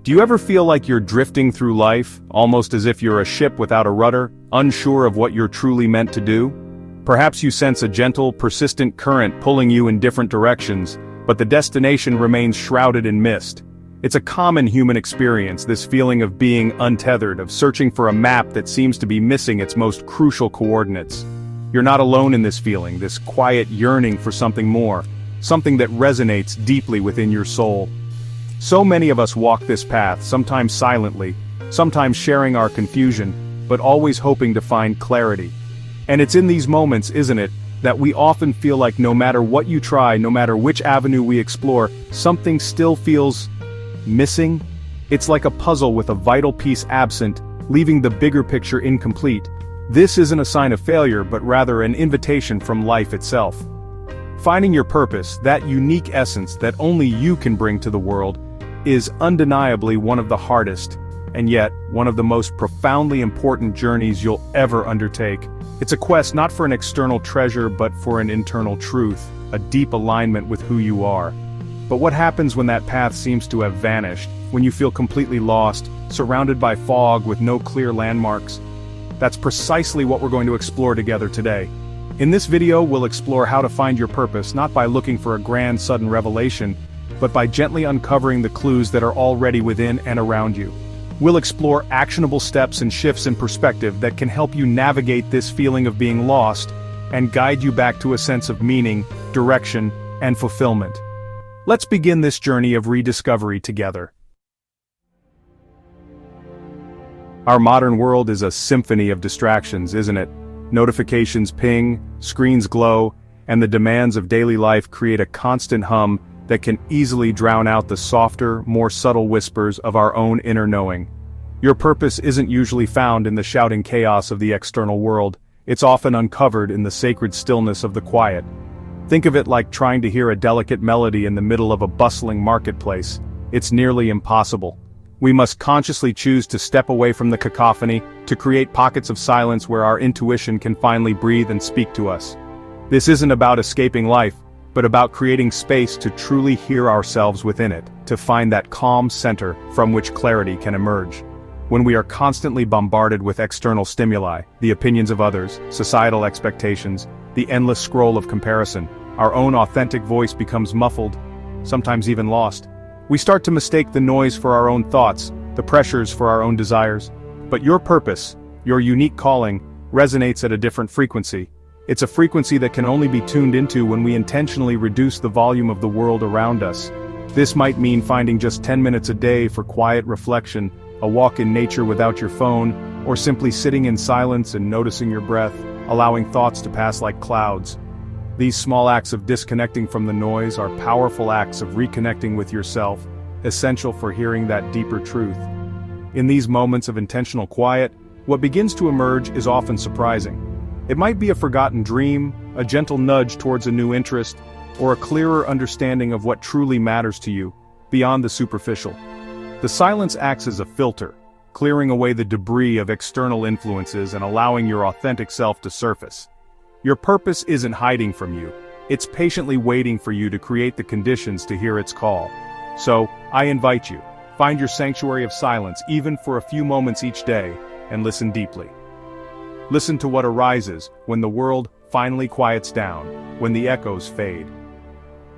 Do you ever feel like you're drifting through life, almost as if you're a ship without a rudder, unsure of what you're truly meant to do? Perhaps you sense a gentle, persistent current pulling you in different directions, but the destination remains shrouded in mist. It's a common human experience, this feeling of being untethered, of searching for a map that seems to be missing its most crucial coordinates. You're not alone in this feeling, this quiet yearning for something more, something that resonates deeply within your soul. So many of us walk this path, sometimes silently, sometimes sharing our confusion, but always hoping to find clarity. And it's in these moments, isn't it, that we often feel like no matter what you try, no matter which avenue we explore, something still feels missing? It's like a puzzle with a vital piece absent, leaving the bigger picture incomplete. This isn't a sign of failure, but rather an invitation from life itself. Finding your purpose, that unique essence that only you can bring to the world, is undeniably one of the hardest, and yet one of the most profoundly important journeys you'll ever undertake. It's a quest not for an external treasure but for an internal truth, a deep alignment with who you are. But what happens when that path seems to have vanished, when you feel completely lost, surrounded by fog with no clear landmarks? That's precisely what we're going to explore together today. In this video, we'll explore how to find your purpose, not by looking for a grand sudden revelation, but by gently uncovering the clues that are already within and around you. We'll explore actionable steps and shifts in perspective that can help you navigate this feeling of being lost and guide you back to a sense of meaning, direction, and fulfillment. Let's begin this journey of rediscovery together. Our modern world is a symphony of distractions, isn't it? Notifications ping, screens glow, and the demands of daily life create a constant hum that can easily drown out the softer, more subtle whispers of our own inner knowing. Your purpose isn't usually found in the shouting chaos of the external world, it's often uncovered in the sacred stillness of the quiet. Think of it like trying to hear a delicate melody in the middle of a bustling marketplace. It's nearly impossible. We must consciously choose to step away from the cacophony, to create pockets of silence where our intuition can finally breathe and speak to us. This isn't about escaping life, but about creating space to truly hear ourselves within it, to find that calm center from which clarity can emerge. When we are constantly bombarded with external stimuli, the opinions of others, societal expectations, the endless scroll of comparison, our own authentic voice becomes muffled, sometimes even lost. We start to mistake the noise for our own thoughts, the pressures for our own desires. But your purpose, your unique calling, resonates at a different frequency. It's a frequency that can only be tuned into when we intentionally reduce the volume of the world around us. This might mean finding just 10 minutes a day for quiet reflection, a walk in nature without your phone, or simply sitting in silence and noticing your breath, allowing thoughts to pass like clouds. These small acts of disconnecting from the noise are powerful acts of reconnecting with yourself, essential for hearing that deeper truth. In these moments of intentional quiet, what begins to emerge is often surprising. It might be a forgotten dream, a gentle nudge towards a new interest, or a clearer understanding of what truly matters to you, beyond the superficial. The silence acts as a filter, clearing away the debris of external influences and allowing your authentic self to surface. Your purpose isn't hiding from you, it's patiently waiting for you to create the conditions to hear its call. So, I invite you, find your sanctuary of silence even for a few moments each day, and listen deeply. Listen to what arises when the world finally quiets down, when the echoes fade.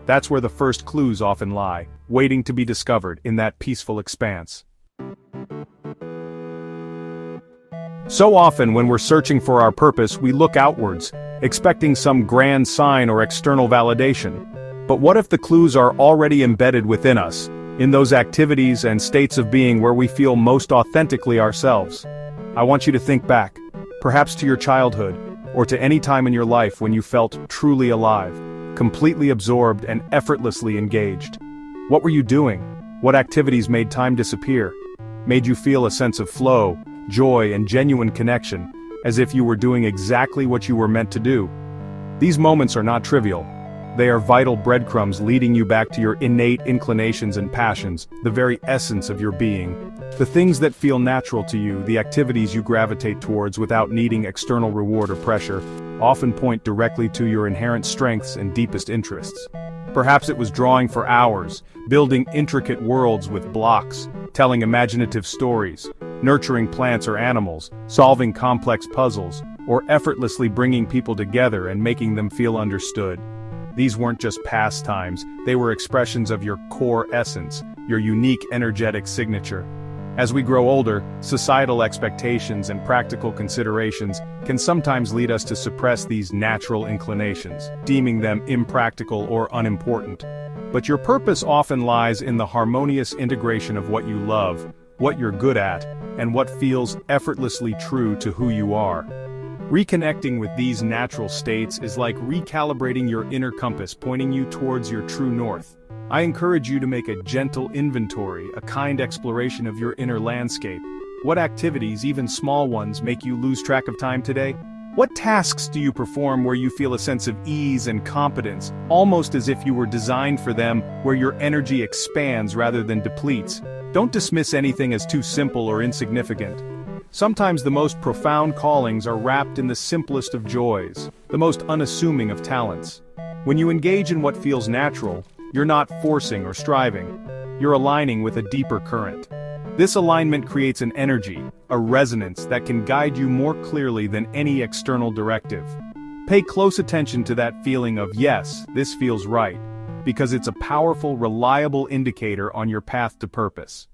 That's where the first clues often lie, waiting to be discovered in that peaceful expanse. So often when we're searching for our purpose, we look outwards, expecting some grand sign or external validation. But what if the clues are already embedded within us, in those activities and states of being where we feel most authentically ourselves? I want you to think back. Perhaps to your childhood, or to any time in your life when you felt truly alive, completely absorbed and effortlessly engaged. What were you doing? What activities made time disappear? Made you feel a sense of flow, joy, and genuine connection, as if you were doing exactly what you were meant to do? These moments are not trivial. They are vital breadcrumbs leading you back to your innate inclinations and passions, the very essence of your being. The things that feel natural to you, the activities you gravitate towards without needing external reward or pressure. often point directly to your inherent strengths and deepest interests. Perhaps it was drawing for hours, building intricate worlds with blocks, telling imaginative stories, nurturing plants or animals, solving complex puzzles, or effortlessly bringing people together and making them feel understood. These weren't just pastimes, they were expressions of your core essence, your unique energetic signature. As we grow older, societal expectations and practical considerations can sometimes lead us to suppress these natural inclinations, deeming them impractical or unimportant. But your purpose often lies in the harmonious integration of what you love, what you're good at, and what feels effortlessly true to who you are. Reconnecting with these natural states is like recalibrating your inner compass, pointing you towards your true north. I encourage you to make a gentle inventory, a kind exploration of your inner landscape. What activities, even small ones, make you lose track of time today? What tasks do you perform where you feel a sense of ease and competence, almost as if you were designed for them, where your energy expands rather than depletes? Don't dismiss anything as too simple or insignificant. Sometimes the most profound callings are wrapped in the simplest of joys, the most unassuming of talents. When you engage in what feels natural, you're not forcing or striving. You're aligning with a deeper current. This alignment creates an energy, a resonance that can guide you more clearly than any external directive. Pay close attention to that feeling of yes, this feels right, because it's a powerful, reliable indicator on your path to purpose.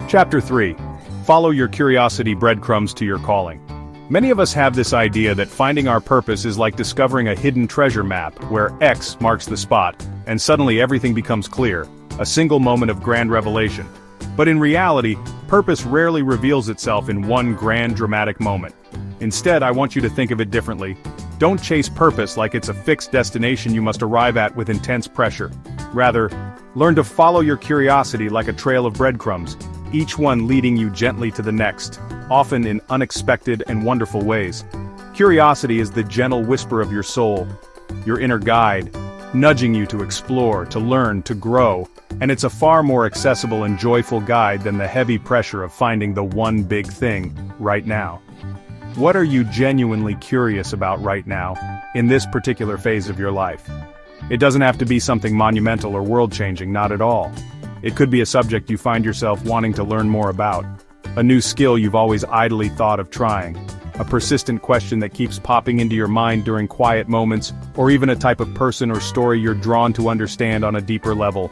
Chapter 3. Follow your curiosity breadcrumbs to your calling. Many of us have this idea that finding our purpose is like discovering a hidden treasure map, where X marks the spot, and suddenly everything becomes clear, a single moment of grand revelation. But in reality, purpose rarely reveals itself in one grand dramatic moment. Instead, I want you to think of it differently. Don't chase purpose like it's a fixed destination you must arrive at with intense pressure. Rather, learn to follow your curiosity like a trail of breadcrumbs, each one leading you gently to the next, often in unexpected and wonderful ways. Curiosity is the gentle whisper of your soul, your inner guide, nudging you to explore, to learn, to grow, and it's a far more accessible and joyful guide than the heavy pressure of finding the one big thing right now. What are you genuinely curious about right now, in this particular phase of your life? It doesn't have to be something monumental or world-changing, not at all. It could be a subject you find yourself wanting to learn more about, a new skill you've always idly thought of trying, a persistent question that keeps popping into your mind during quiet moments, or even a type of person or story you're drawn to understand on a deeper level.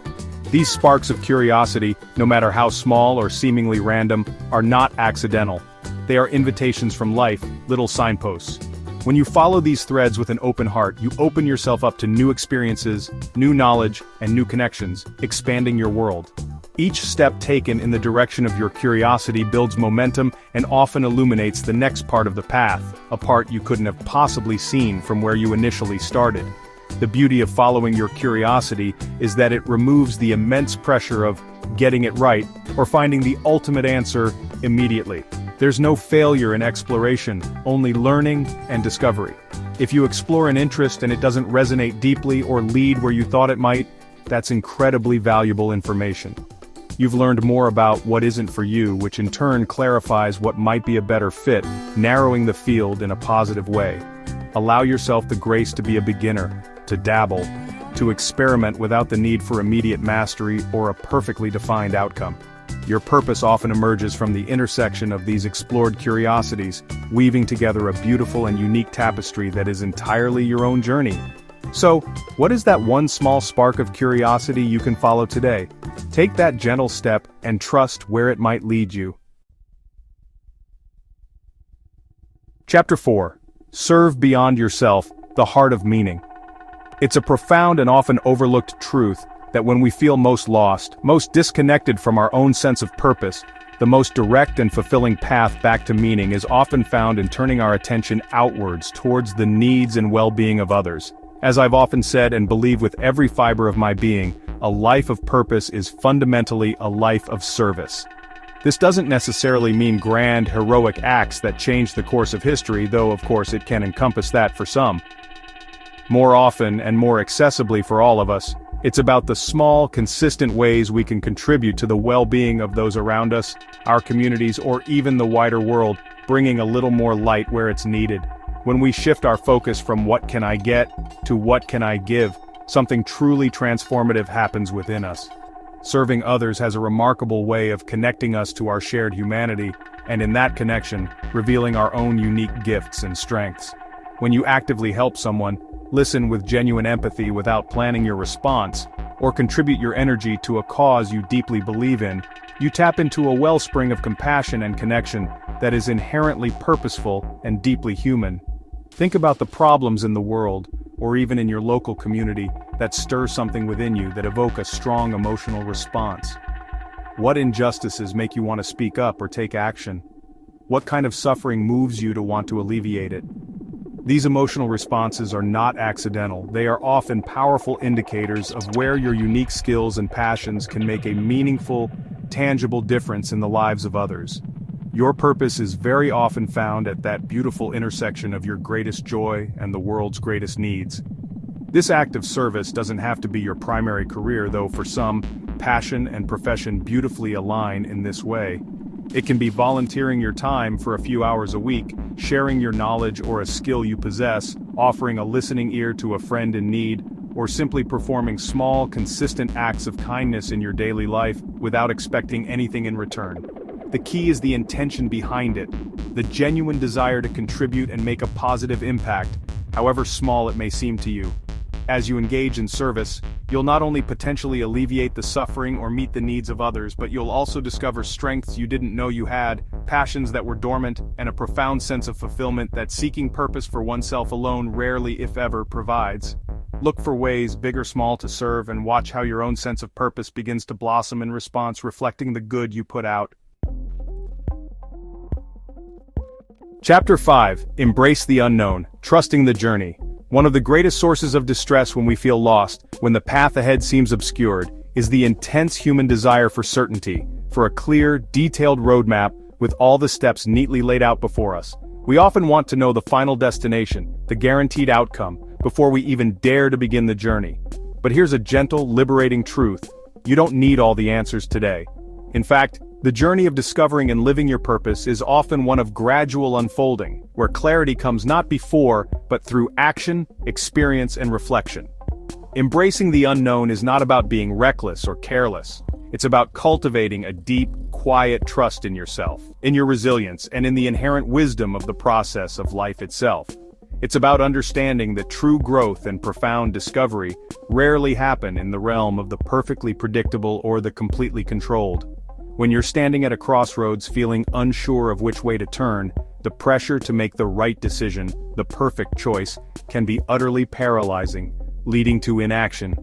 These sparks of curiosity, no matter how small or seemingly random, are not accidental. They are invitations from life, little signposts. When you follow these threads with an open heart, you open yourself up to new experiences, new knowledge, and new connections, expanding your world. Each step taken in the direction of your curiosity builds momentum and often illuminates the next part of the path, a part you couldn't have possibly seen from where you initially started. The beauty of following your curiosity is that it removes the immense pressure of getting it right or finding the ultimate answer immediately. There's no failure in exploration, only learning and discovery. If you explore an interest and it doesn't resonate deeply or lead where you thought it might, that's incredibly valuable information. You've learned more about what isn't for you, which in turn clarifies what might be a better fit, narrowing the field in a positive way. Allow yourself the grace to be a beginner, to dabble, to experiment without the need for immediate mastery or a perfectly defined outcome. Your purpose often emerges from the intersection of these explored curiosities, weaving together a beautiful and unique tapestry that is entirely your own journey. So, what is that one small spark of curiosity you can follow today? Take that gentle step and trust where it might lead you. Chapter 4. Serve beyond yourself, the heart of meaning. It's a profound and often overlooked truth that when we feel most lost, most disconnected from our own sense of purpose, the most direct and fulfilling path back to meaning is often found in turning our attention outwards towards the needs and well-being of others. As I've often said and believe with every fiber of my being, a life of purpose is fundamentally a life of service. This doesn't necessarily mean grand, heroic acts that change the course of history, though of course it can encompass that for some. More often and more accessibly for all of us, it's about the small, consistent ways we can contribute to the well-being of those around us, our communities, or even the wider world, bringing a little more light where it's needed. When we shift our focus from what can I get to what can I give, something truly transformative happens within us. Serving others has a remarkable way of connecting us to our shared humanity, and in that connection, revealing our own unique gifts and strengths. When you actively help someone, listen with genuine empathy without planning your response, or contribute your energy to a cause you deeply believe in, you tap into a wellspring of compassion and connection that is inherently purposeful and deeply human. Think about the problems in the world, or even in your local community, that stir something within you that evoke a strong emotional response. What injustices make you want to speak up or take action? What kind of suffering moves you to want to alleviate it? These emotional responses are not accidental. They are often powerful indicators of where your unique skills and passions can make a meaningful, tangible difference in the lives of others. Your purpose is very often found at that beautiful intersection of your greatest joy and the world's greatest needs. This act of service doesn't have to be your primary career, though for some, passion and profession beautifully align in this way. It can be volunteering your time for a few hours a week, sharing your knowledge or a skill you possess, offering a listening ear to a friend in need, or simply performing small, consistent acts of kindness in your daily life without expecting anything in return. The key is the intention behind it, the genuine desire to contribute and make a positive impact, however small it may seem to you. As you engage in service, you'll not only potentially alleviate the suffering or meet the needs of others, but you'll also discover strengths you didn't know you had, passions that were dormant, and a profound sense of fulfillment that seeking purpose for oneself alone rarely, if ever, provides. Look for ways, big or small, to serve, and watch how your own sense of purpose begins to blossom in response, reflecting the good you put out. Chapter 5. Embrace the unknown, trusting the journey. One of the greatest sources of distress when we feel lost, when the path ahead seems obscured, is the intense human desire for certainty, for a clear, detailed roadmap with all the steps neatly laid out before us. We often want to know the final destination, the guaranteed outcome, before we even dare to begin the journey. But here's a gentle, liberating truth. You don't need all the answers today. In fact, the journey of discovering and living your purpose is often one of gradual unfolding, where clarity comes not before, but through action, experience, and reflection. Embracing the unknown is not about being reckless or careless. It's about cultivating a deep, quiet trust in yourself, in your resilience, and in the inherent wisdom of the process of life itself. It's about understanding that true growth and profound discovery rarely happen in the realm of the perfectly predictable or the completely controlled. When you're standing at a crossroads feeling unsure of which way to turn, the pressure to make the right decision, the perfect choice, can be utterly paralyzing, leading to inaction.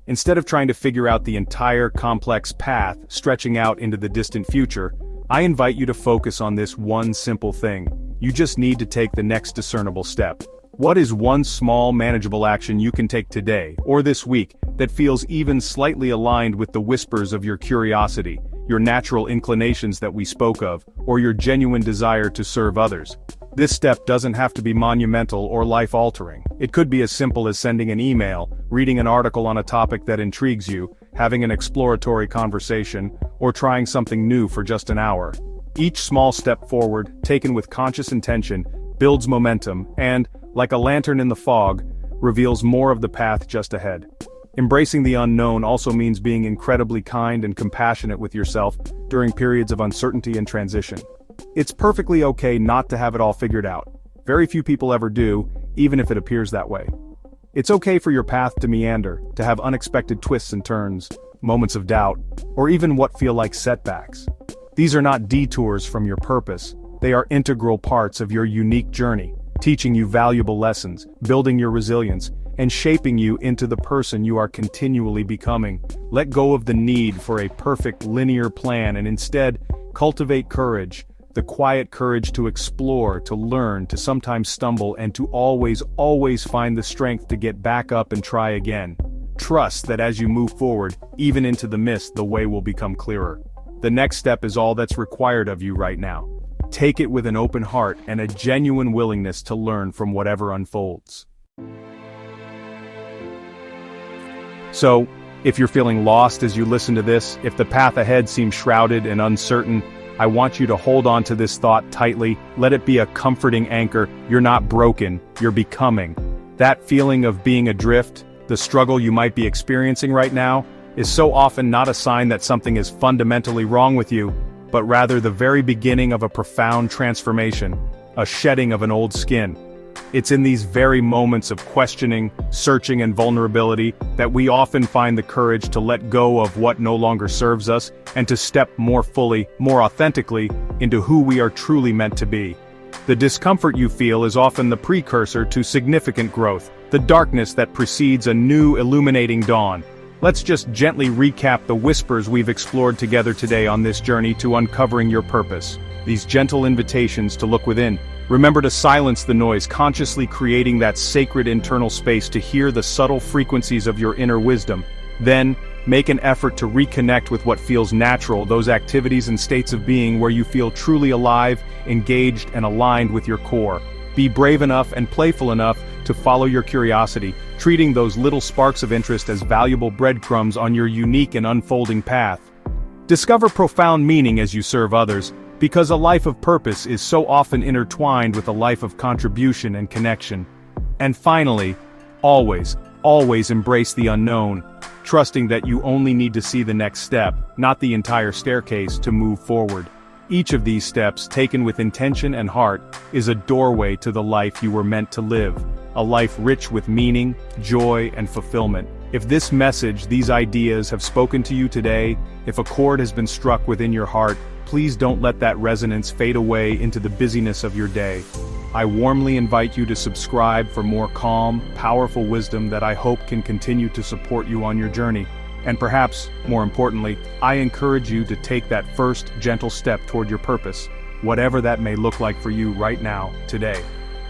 Instead of trying to figure out the entire complex path stretching out into the distant future, I invite you to focus on this one simple thing. You just need to take the next discernible step. What is one small, manageable action you can take today, or this week, that feels even slightly aligned with the whispers of your curiosity, your natural inclinations that we spoke of, or your genuine desire to serve others? This step doesn't have to be monumental or life-altering. It could be as simple as sending an email, reading an article on a topic that intrigues you, having an exploratory conversation, or trying something new for just an hour. Each small step forward, taken with conscious intention, builds momentum and, like a lantern in the fog, reveals more of the path just ahead. Embracing the unknown also means being incredibly kind and compassionate with yourself during periods of uncertainty and transition. It's perfectly okay not to have it all figured out. Very few people ever do, even if it appears that way. It's okay for your path to meander, to have unexpected twists and turns, moments of doubt, or even what feel like setbacks. These are not detours from your purpose. They are integral parts of your unique journey, teaching you valuable lessons, building your resilience, and shaping you into the person you are continually becoming. Let go of the need for a perfect linear plan and instead cultivate courage, the quiet courage to explore, to learn, to sometimes stumble, and to always find the strength to get back up and try again. Trust that as you move forward, even into the mist, the way will become clearer. The next step is all that's required of you right now. Take it with an open heart and a genuine willingness to learn from whatever unfolds. So, if you're feeling lost as you listen to this, if the path ahead seems shrouded and uncertain, I want you to hold on to this thought tightly, let it be a comforting anchor. You're not broken, you're becoming. That feeling of being adrift, the struggle you might be experiencing right now, is so often not a sign that something is fundamentally wrong with you, but rather the very beginning of a profound transformation, a shedding of an old skin. It's in these very moments of questioning, searching and vulnerability that we often find the courage to let go of what no longer serves us and to step more fully, more authentically, into who we are truly meant to be. The discomfort you feel is often the precursor to significant growth, the darkness that precedes a new illuminating dawn. Let's just gently recap the whispers we've explored together today on this journey to uncovering your purpose. These gentle invitations to look within. Remember to silence the noise, consciously creating that sacred internal space to hear the subtle frequencies of your inner wisdom. Then, make an effort to reconnect with what feels natural, those activities and states of being where you feel truly alive, engaged, and aligned with your core. Be brave enough and playful enough to follow your curiosity, treating those little sparks of interest as valuable breadcrumbs on your unique and unfolding path. Discover profound meaning as you serve others, because a life of purpose is so often intertwined with a life of contribution and connection. And finally, always embrace the unknown, trusting that you only need to see the next step, not the entire staircase, to move forward. Each of these steps, taken with intention and heart, is a doorway to the life you were meant to live, a life rich with meaning, joy, and fulfillment. If this message, these ideas have spoken to you today, if a chord has been struck within your heart, please don't let that resonance fade away into the busyness of your day. I warmly invite you to subscribe for more calm, powerful wisdom that I hope can continue to support you on your journey. And perhaps, more importantly, I encourage you to take that first gentle step toward your purpose, whatever that may look like for you right now, today.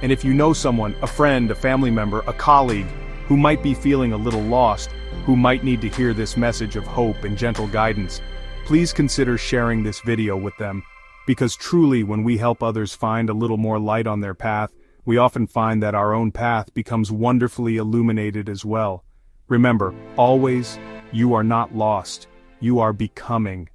And if you know someone, a friend, a family member, a colleague, who might be feeling a little lost, who might need to hear this message of hope and gentle guidance, please consider sharing this video with them, because truly when we help others find a little more light on their path, we often find that our own path becomes wonderfully illuminated as well. Remember, always, you are not lost, you are becoming.